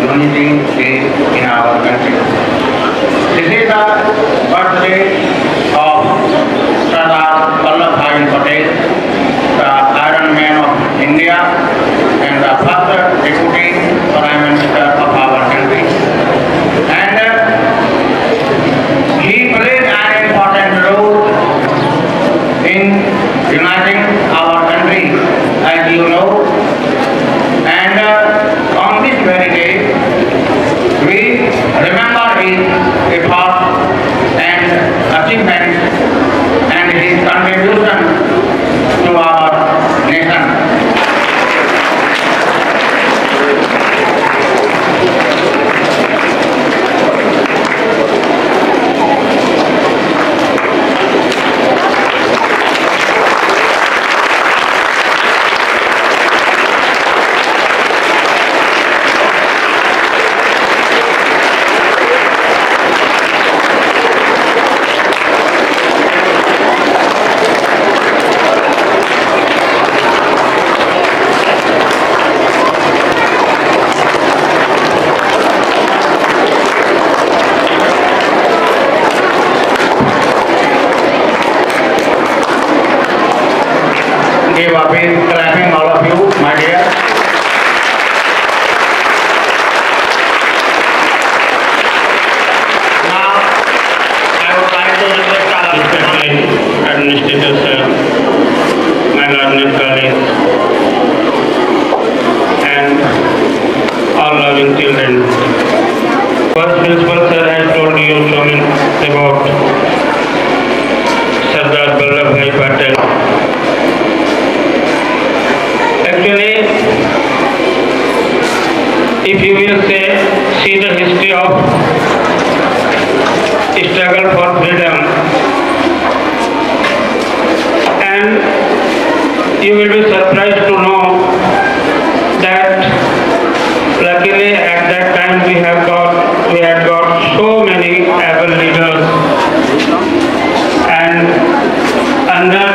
Unity Day in our country. This is the birthday of Sardar Vallabhbhai Patel, the Iron Man of India and the first Deputy Prime Minister of our country. And he played an important role in uniting our country, as you know. And on this very day, we remember his effort and achievements and his contribution to our nation. Give a big clapping, all of you, my dear. Now, I would like to request our Administrator sir, my learned colleagues, and all loving children. First principal sir has told you so many about Sardar Vallabhbhai Patel. Actually, if you will see the history of struggle for freedom, and you will be surprised to know that luckily at that time we had got so many able leaders, and under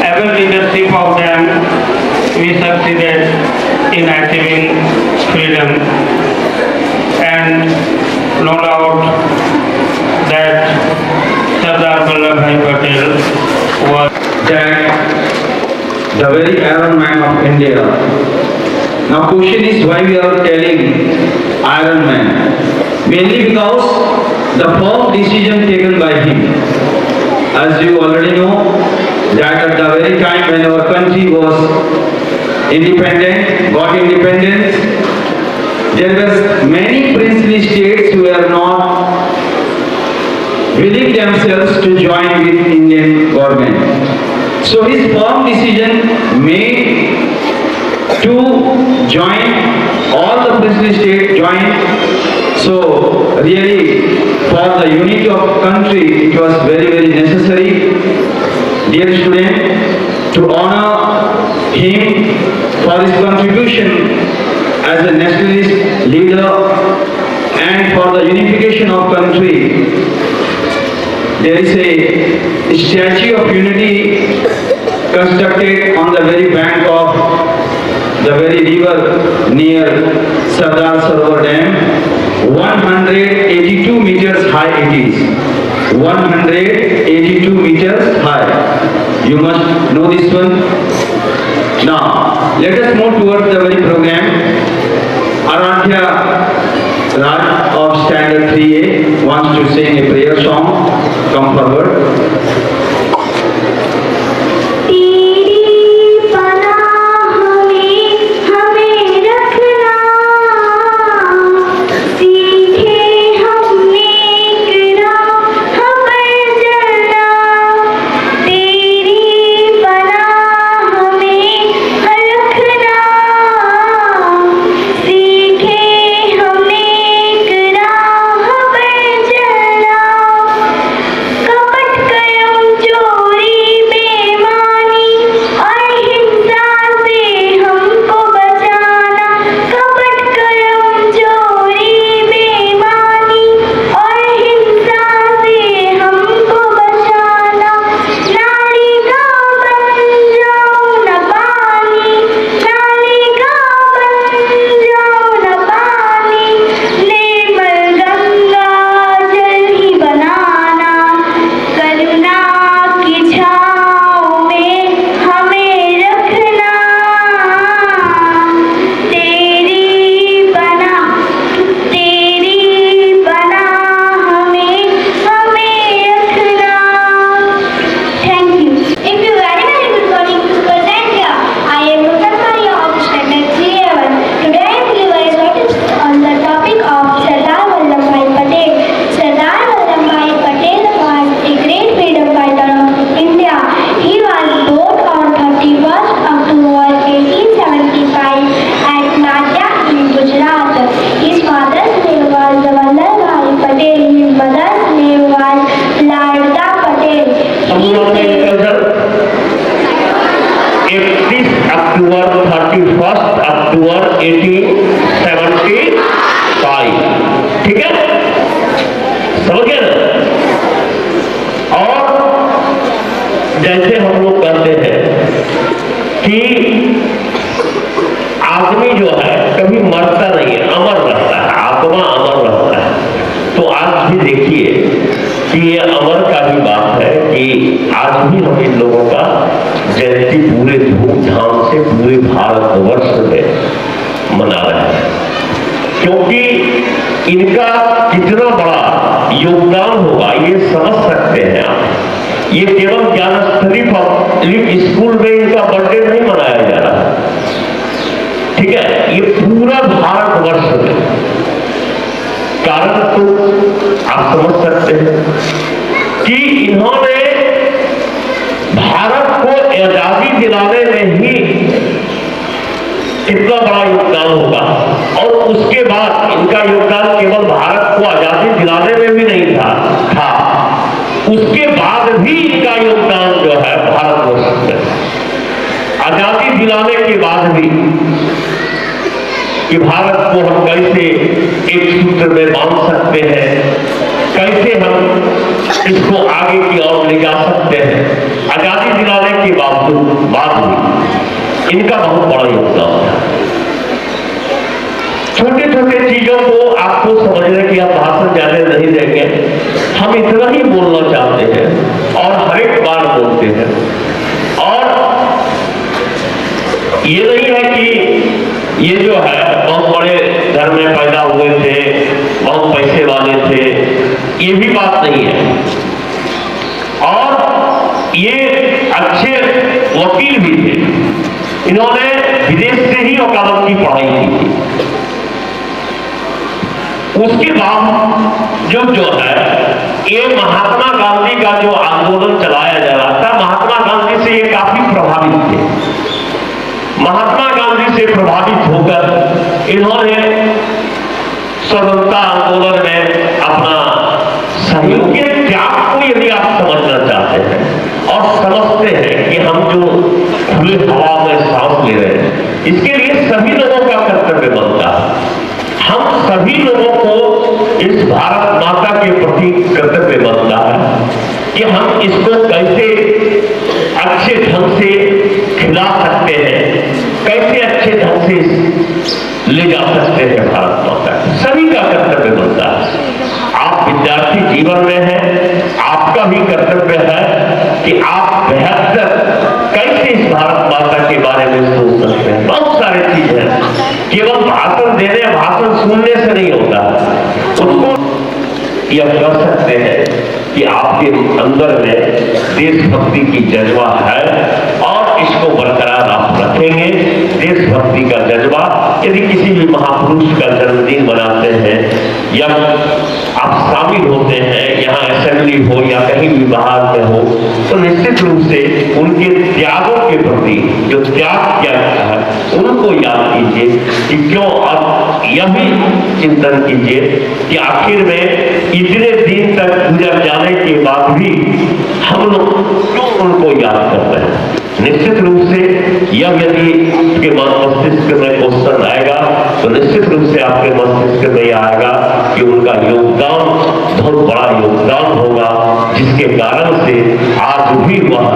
able leadership of them we succeeded in achieving freedom. And no doubt that Sardar Vallabhbhai Patel was that the very Iron Man of India. Now question is why we are telling Iron Man? Mainly because the first decision taken by him. As you already know, that at the very time when our country was got independence, there were many princely states who were not willing themselves to join with Indian government. So his firm decision made to join, all the princely states joined. So really for the unity of country it was very, very necessary, dear student, to honor him for his contribution as a nationalist leader and for the unification of country. There is a statue of unity constructed on the very bank of the very river near Sardar Sarovar Dam. 182 meters high it is. 182 meters high. You must know this one. Now, let us move towards the very program. Aradhya Raj of Standard 3A wants to sing a prayer song. Come forward. कब क्योंकि इनका कितना बड़ा योगदान होगा ये समझ सकते हैं आप। ये केवल ज्ञानस्थली पब्लिक स्कूल में इनका बर्थडे नहीं मनाया जा रहा, ठीक है, ये पूरा भारतवर्ष में। कारण तो आप समझ सकते हैं कि इन्होंने भारत को आजादी दिलाने में ही कितना बड़ा योगदान होगा, और उसके बाद इनका योगदान केवल भारत को आजादी दिलाने में भी नहीं था उसके बाद भी इनका योगदान जो है भारतवर्ष में आजादी दिलाने के बाद भी, कि भारत को हम कैसे एक सूत्र में बांध सकते हैं, कैसे हम इसको आगे की ओर ले जा सकते हैं, आजादी दिलाने के बाद भी इनका बहुत बड़ा योगदान है। छोटे छोटे चीजों को आपको समझने की आप भाषण ज्यादा नहीं देंगे, हम इतना ही बोलना चाहते हैं और हर एक बार बोलते हैं। और ये नहीं है कि ये जो है बहुत बड़े घर में पैदा हुए थे, बहुत पैसे वाले थे, ये भी बात नहीं है। और ये अच्छे वकील भी थे, इन्होंने विदेश से ही वकालत की पढ़ाई की थी। उसके बाद जो है ये महात्मा गांधी का जो आंदोलन चलाया जा रहा था, महात्मा गांधी से ये काफी प्रभावित थे। महात्मा गांधी से प्रभावित होकर इन्होंने स्वतंत्रता आंदोलन में अपना सहयोग के त्याग को यदि आप समझना चाहते हैं और समझते हैं कि हम जो खुले हवा में सांस ले रहे हैं, इसके लिए सभी लोगों का कर्तव्य बनता है। हम सभी लोगों को इस भारत माता के प्रति कर्तव्य बनता है कि हम इसको कैसे अच्छे ढंग से खिला सकते हैं, कैसे अच्छे ढंग से ले जा सकते हैं भारत माता। सभी का कर्तव्य बनता है। आप विद्यार्थी जीवन में हैं, आपका भी कर्तव्य है कि आप बेहतर कैसे इस भारत माता के बारे में सोच सकते हैं। बहुत सारी चीज है, केवल भाषण देने, भाषण सुनने से नहीं होता। उसको यह कह सकते हैं कि आपके अंदर में देशभक्ति की जज्बा है और इसको बरकरार आप रखेंगे। देशभक्ति का जज्बा, यदि किसी भी महापुरुष का जन्मदिन मनाते हैं या आप शामिल होते हैं, यहाँ असेंबली हो या कहीं भी बाहर में हो, तो निश्चित रूप से उनके त्यागों के प्रति जो त्याग किया गया है उनको याद कीजिए कि क्यों। अब यह भी चिंतन कीजिए कि आखिर में इतने दिन तक गुजर जाने के बाद भी हम लोग क्यों उनको याद कर रहे हैं। निश्चित रूप से यह यदि आपके मस्तिष्क में क्वेश्चन आएगा तो निश्चित रूप से आपके मस्तिष्क में यह आएगा कि उनका योगदान बहुत बड़ा योगदान होगा, जिसके कारण से आज भी वह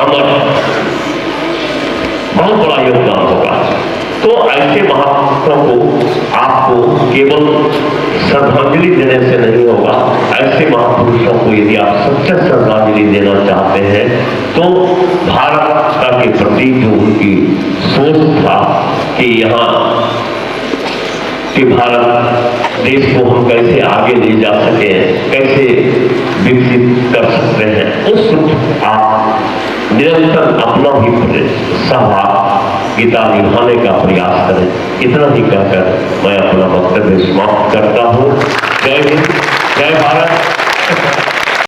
अमर, बहुत बड़ा योगदान होगा। तो ऐसे महापुरुषों को आपको केवल श्रद्धांजलि देने से नहीं होगा। ऐसे महापुरुषों को यदि आप सच्चा श्रद्धांजलि देना चाहते हैं तो भारत माता के प्रति जो उनकी सोच था कि यहाँ कि भारत देश को हम कैसे आगे ले जा सके, कैसे विकसित कर सकते हैं, उस आप निरंतर अपना भी सहभागिता निभाने का प्रयास करें। इतना ही कहकर मैं अपना वक्तव्य समाप्त करता हूँ। जय हिंद, जय भारत।